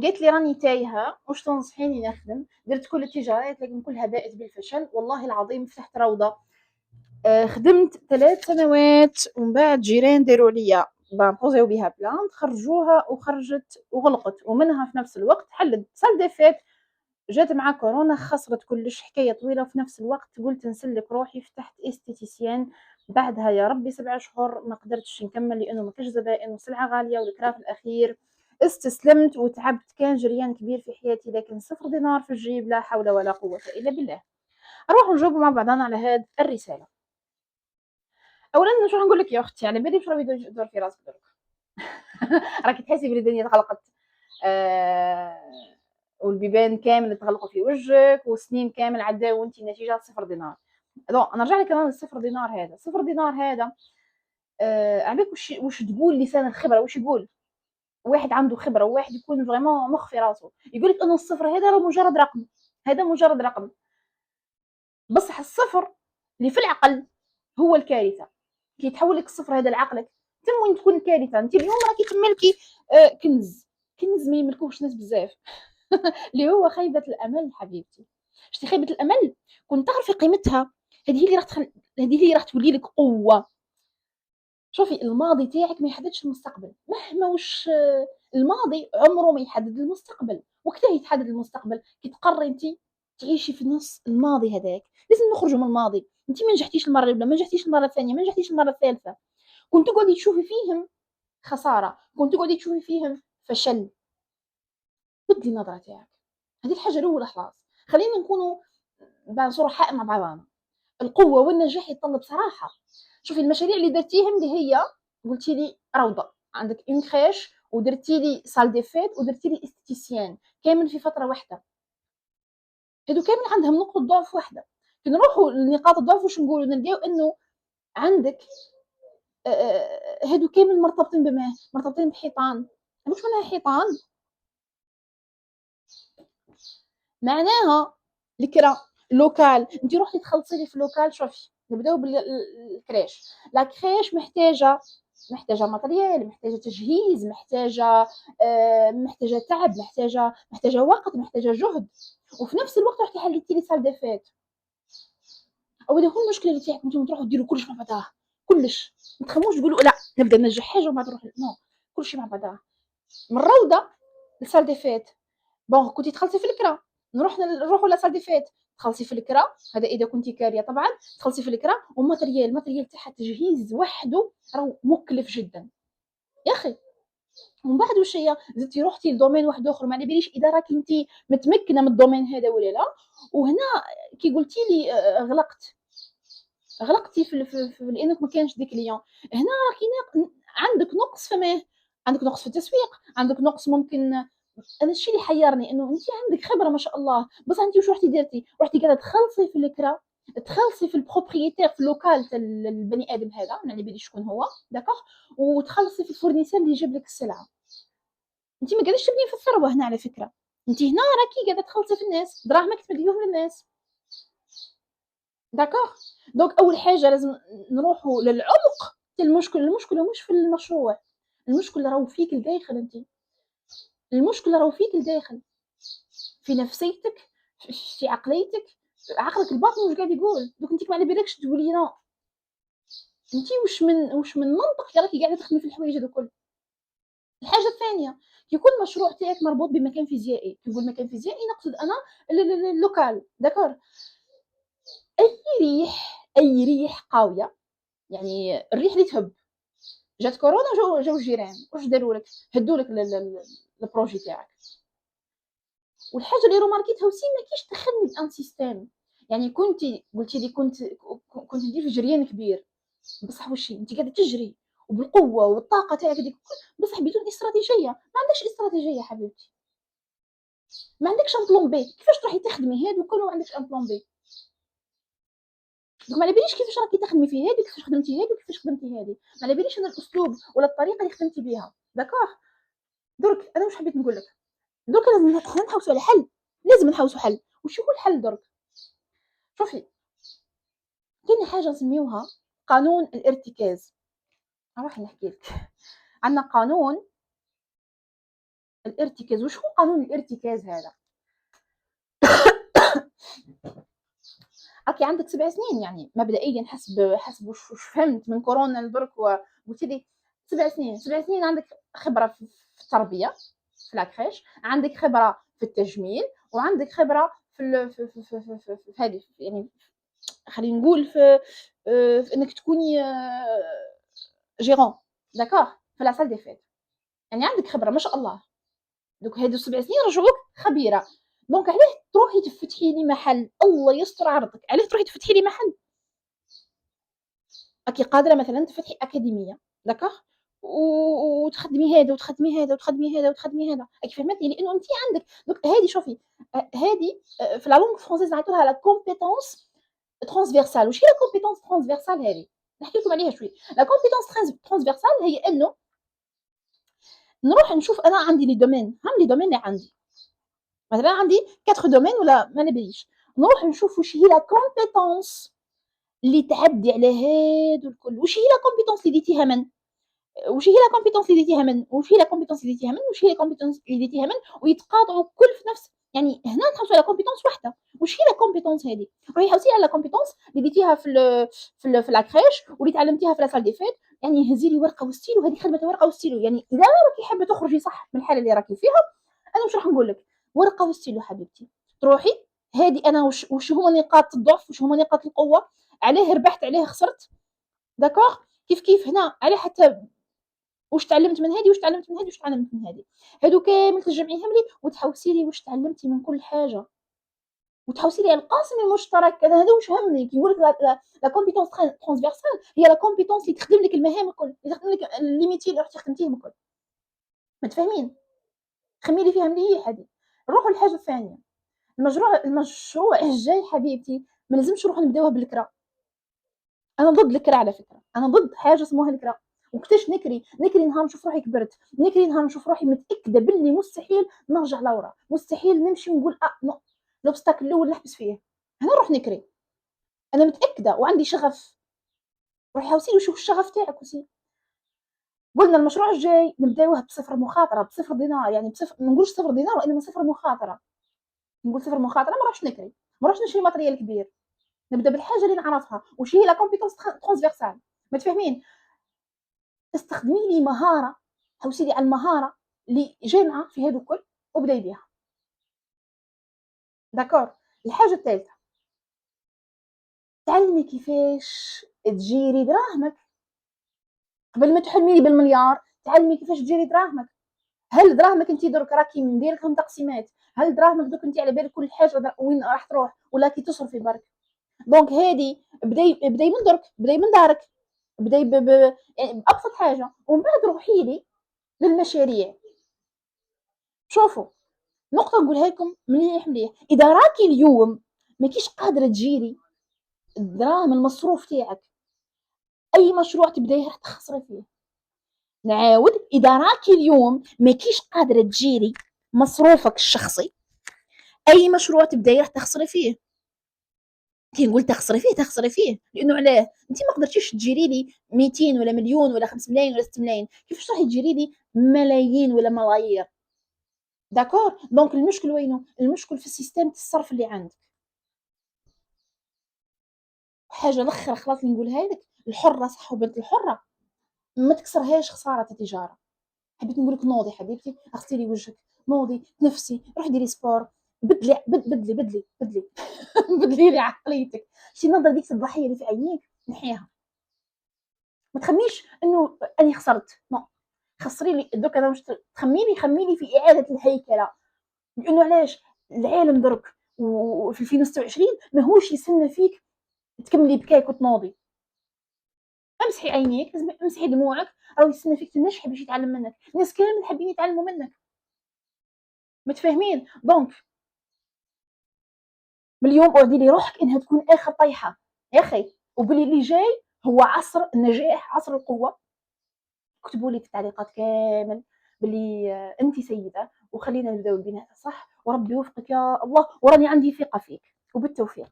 قالت لي راني تايهه واش تنصحيني نخدم. درت كل الاتجاهات لكن كلها باءت بالفشل. والله العظيم فتحت روضه، خدمت 3 سنوات ومن بعد جيران داروا لي بوزيو بها بلانت، خرجوها وخرجت وغلقت، ومنها في نفس الوقت حلت سال ديفيت. جات مع كورونا خسرت كلش، حكايه طويله. وفي نفس الوقت قلت نسلك روحي، فتحت استيتيسيان. بعدها يا ربي 7 شهور ما قدرتش نكمل لانه ما كاش زبائن وسلعه غاليه، والكرا في الاخير استسلمت وتعبت. كان جريان كبير في حياتي لكن 0 دينار في الجيب، لا حول ولا قوه الا بالله. نروح نجاوب مع بعضنا على هذه الرساله. اولا شو نقول لك يا اختي، على بالي واش راه يدور في راسك درك. راكي تحسي بلي الدنيا تغلقت، آه والبيبان كامل تغلقوا في وجهك، وسنين كامل عداو وانت نتيجه 0 دينار. دونك نرجع لك انا ل0 دينار هذا. 0 دينار هذا عليك وش تقول لسان الخبره، وش يقول واحد عنده خبره وواحد يكون فريمون مخ في راسه، يقول لك انه الصفر هذا راه مجرد رقم. هذا مجرد رقم، بصح الصفر اللي في العقل هو الكارثه. كي يتحول لك الصفر هذا لعقلك تم وين تكون كارثه. انت اليوم راكي تملكي كنز. كنز ما يملكوش ناس بزاف. اللي هو خيبه الامل حبيبتي. شتي خيبه الامل؟ كنت تعرفي قيمتها؟ هذه اللي راح هذه اللي راح تولي لك قوه. شوفي الماضي تاعك ما يحددش المستقبل مهما وش. الماضي عمره ما يحدد المستقبل. وقتها يتحدد المستقبل كي تقرري انت تعيشي في نص الماضي هذاك. لازم نخرجوا من الماضي. انت ما نجحتيش المره الاولى، ما نجحتيش المره الثانيه، ما نجحتيش المره الثالثه، كنت تقعدي تشوفي فيهم خساره، كنت تقعدي تشوفي فيهم فشل. بدي النظره تاعك. هذه الحاجه الاولى. خلاص خلينا نكونوا صرحاء مع بعضنا. القوه والنجاح يتطلب صراحه. شوفي المشاريع اللي درتيهم اللي هي قلتي لي روضه، عندك اون كريش ودرتي لي سال دي فيت ودرتي لي استيتيسيان كامل في فتره واحده. هادو كامل عندهم نقطه ضعف واحده. كي نروحوا لنقاط الضعف واش نقولوا؟ نلقاو انه عندك هادو كامل مرتبطين بما مرتبطين بحيطان. واش معناها حيطان؟ معناها الكرا لوكال. انت روحي تخلصي لي في لوكال. شوفي نبداو بالكريش. لا كريش محتاجه ماتريال، محتاجه تجهيز، محتاجه تعب، محتاجه وقت، محتاجه جهد. وفي نفس الوقت رحتي حليتي لي سال دي فيت. او هذا هو المشكله اللي تاعك، انتم تروحوا ديروا كلش مع بعضاه. كلش ما تخموش تقولوا لا نبدا ننجح حاجه وما تروح نو. كلشي مع بعضاه من الروضه لسال دي فيت. بون كنتي تخلصي في الكرا، نروحوا لسال دي فيت. تخلصي في الكرا، هذا اذا كنتي كاريه طبعا. تخلصي في الكرا الماتريال تاعها تجهيز وحده راهو مكلف جدا يا اخي. ومن بعد وش هي زدتي روحتي لدومين واحد اخر، ما على باليش اذا راكي انت متمكنه من الدومين هذا ولا لا. وهنا كي قلتي لي غلقتي في لانك ما كانش دي كليون. هنا راكي عندك نقص فما، عندك نقص في التسويق، عندك نقص ممكن. انا الشيء اللي حيرني انه انت عندك خبره ما شاء الله، بس انت واش رحتي درتي؟ رحتي قاعده تخلصي في الكرا، تخلصي في البروبريتير في اللوكال تاع البني ادم هذا، ما على باليش شكون هو، داكوغ. وتخلصي في الفورنيسور اللي يجيب لك السلعه. انت ما قاعدش تبني في الثروه هنا على فكره. انت هنا راكي قاعده تخلصي في الناس، دراهمك تبديهم للناس. داكوغ. دونك اول حاجه لازم نروحوا للعمق. المشكله مش في المشروع، المشكله راهو فيك الداخل انت. المشكله راهو فيك الداخل، في نفسيتك، في عقليتك. عقلك الباطن واش قاعد يقول؟ دوك انت ما على بالكش تقولي لا. انت وش من منطق راكي قاعده تخدمي في الحوايج هذو كل. الحاجه الثانيه، يكون المشروع تاعك مربوط بمكان فيزيائي. نقول مكان فيزيائي نقصد انا اللوكال، داكور. اي ريح قويه، يعني الريح اللي تهب. جات كورونا جاو الجيران واش داروا لك؟ هدوا لك البروجي تاعك. والحاجه اللي روماركيتها وسي ما كيش تخدمي بان سيستيم. يعني كنتي قلتي لي كنت ندير في جريان كبير، بصح وشي انت قاعده تجري وبالقوه والطاقه تاعك ديك بصح بدون استراتيجيه. ما عندكش استراتيجيه حبيبتي، ما عندكش ان بلان بي. كيفاش تروحي تخدمي هادو كل ما عندكش ان بلان بي؟ دوك ما على باليش كيفاش راكي تخدمي في هادي وكيفاش خدمتي هادي وكيفاش خدمتي هادي. ما على باليش انا الاسلوب ولا الطريقه اللي خدمتي بها، داكوغ. درك انا واش حبيت نقول لك؟ درك لازم نحوسوا على حل. لازم نحوسوا حل. وش هو الحل درك؟ شوفي كاين حاجه نسميوها قانون الارتكاز. راح نحكي لك. عندنا قانون الارتكاز. وش هو قانون الارتكاز هذا؟ راكي عندك 7 سنين يعني مبدئيا، حسب واش فهمت من كورونا لدرك وقلت لي 7 سنين. 7 سنين عندك خبره في التربيه في لاكريش، عندك خبره في التجميل، وعندك خبره في هذه يعني خلينا نقول في انك تكوني جيرون داكوغ في لا سال دي فيت، يعني عندك خبره ما شاء الله. دوك هادو 7 سنين رجعوك خبيره. دونك علاه تروحي تفتحي لي محل؟ الله يستر عرضك، علاه تروحي تفتحي لي محل؟ راكي قادره مثلا تفتحي اكاديميه داكوغ، وتخدمي هذا وتخدمي هذا وتخدمي هذا وتخدمي هذا، راكي فهمتني؟ لانه انت عندك دوك هذه. شوفي هذه في لا لونغ فرونسيز نعيطولها لا كومبيتونس ترانسفيرسال. وش هي لا كومبيتونس ترانسفيرسال هذه؟ نحكي لكم عليها شوي. لا كومبيتونس ترانسفيرسال هي انه نروح نشوف انا عندي لي دومين، هم لي دومين اللي عندي مثلا عندي 4 دومين ولا ما نبيش، نروح نشوف وش هي لا كومبيتونس اللي تعدي على هادو الكل. وش هي لا كومبيتونس اللي ديتيها من؟ وش هي لا كومبيتونس اللي ديتيها من؟ وش هي لا كومبيتونس اللي ديتيها من؟ وش هي لا كومبيتونس اللي ديتيها من؟ ويتقاطعوا كل في نفس، يعني هنا نحوسوا على كومبيتونس واحده. وش هي لا كومبيتونس هذه؟ روحي حوسي على لا كومبيتونس اللي ديتيها في لاكريش واللي تعلمتيها في لا سال دي فيت. يعني هزي لي ورقه وستيلو، هذه خدمه ورقه وستيلو. يعني اذا راكي حابه تخرجي صح من الحاله اللي راكي فيها، انا واش راح نقول لك؟ ورقه وستيلو حبيبتي، تروحي هذه انا وش هما نقاط الضعف، وش هما نقاط القوه، عليه ربحت عليه خسرت داكوغ، كيف هنا على حتى واش تعلمت من هذه، واش تعلمت من هذه، واش تعلمت من هذه. هادو كامل تجمعيهم لي وتحوسي لي واش تعلمتي من كل حاجه، وتحوسي لي على القاسم المشترك. انا هذا واش همني كيقول لك لا كومبيتونس ترانسفيرسال هي لا كومبيتونس اللي تخدم لك المهام الكل، اللي تخدم لك الليميتي اللي رحتي خدمتيهم الكل. متفاهمين؟ خمي لي فيها مليح هذه. نروحوا للحاجه الثانيه. المشروع الجاي حبيبتي ما لازمش نروحوا نبداوها بالكرا. انا ضد الكرا على فكره، انا ضد حاجه اسمها الكرا. وقتاش نكري نهار نشوف روحي كبرت، نكري نهار نشوف روحي متاكده باللي مستحيل نرجع لورا، مستحيل نمشي ونقول نو لوبستاكل الاول نحبس فيه، هنا نروح نكري. انا متاكده وعندي شغف. روحي حاوسي وشوف الشغف تاعك وسي. قلنا المشروع الجاي نبداوه بصفر مخاطره، بصفر دينار، يعني بصفر، ما نقولش صفر دينار وانما صفر مخاطره. نقول صفر مخاطره، ما نروحش نكري، ما نروحش نشري ماتريال كبير، نبدا بالحاجه اللي نعرفها. وش هي لا كومبيتونس ترانسفيرسال. متفاهمين؟ استخدمي لي مهاره، حوسي لي على المهاره اللي جامعه في هذا الكل وبداي بها. داكور. الحاجه الثالثه، تعلمي كيفاش تجيري دراهمك. قبل ما تحلمي لي بالمليار، تعلمي كيفاش تجيري دراهمك. هل دراهمك انت درك راكي مدير لهم تقسيمات؟ هل دراهمك دوك انت على بالك كل حاجه وين راح تروح، ولا كي تصرفي برك؟ دونك هادي بداي من درك، بداي من دارك، بداي يعني بابسط حاجه، ومن بعد روحي لي للمشاريع. شوفوا، نقطه نقولها لكم مليح مليح، اذا راكي اليوم ماكيش قادره تجيري الدراهم المصروف تاعك، اي مشروع تبدايه راح تخسري فيه. نعاود، اذا راكي اليوم ماكيش قادره تجيري مصروفك الشخصي، اي مشروع تبدايه راح تخسري فيه. كي نقول تخسري فيه لانه علاه انت ما قدرتيش تجيري لي 200 ولا مليون ولا 5 ملايين ولا 6 ملايين، كيفاش راح تجيري لي ملايين ولا ملايير؟ داكور. دونك المشكل وينه؟ المشكل في السيستم الصرف اللي عندك. حاجه الاخر خلاص اللي نقولها لك، الحره صح وبنت الحره ما تكسرهاش خساره التجاره. حبيت نقول لك نوضي حبيبتي، اغسلي وجهك، نوضي تنفسي، روحي ديري سبور، بدلي بدلي لي عقليتك. شي نظره ديك الضحيه اللي في عينيك نحيها. ما تخميش انه اني خسرت، نو. خسري لي دوك، انا واش خمي لي في اعاده الهيكله. لانه علاش العالم درك وفي 2026 ماهوش يسنى فيك تكملي بكاك وتنوضي. امسحي عينيك، امسحي دموعك، راهو يستنى فيك تنجحي باش يتعلم منك. الناس كامل حابين يتعلموا منك. متفاهمين؟ دونك من اليوم اعدي لي روحك انها تكون اخر طيحه يا اخي، وبلي اللي جاي هو عصر النجاح، عصر القوه. اكتبوا لي في التعليقات كامل بلي انت سيده، وخلينا نبداو البناء صح، وربي يوفقك يا الله، وراني عندي ثقه فيك، وبالتوفيق.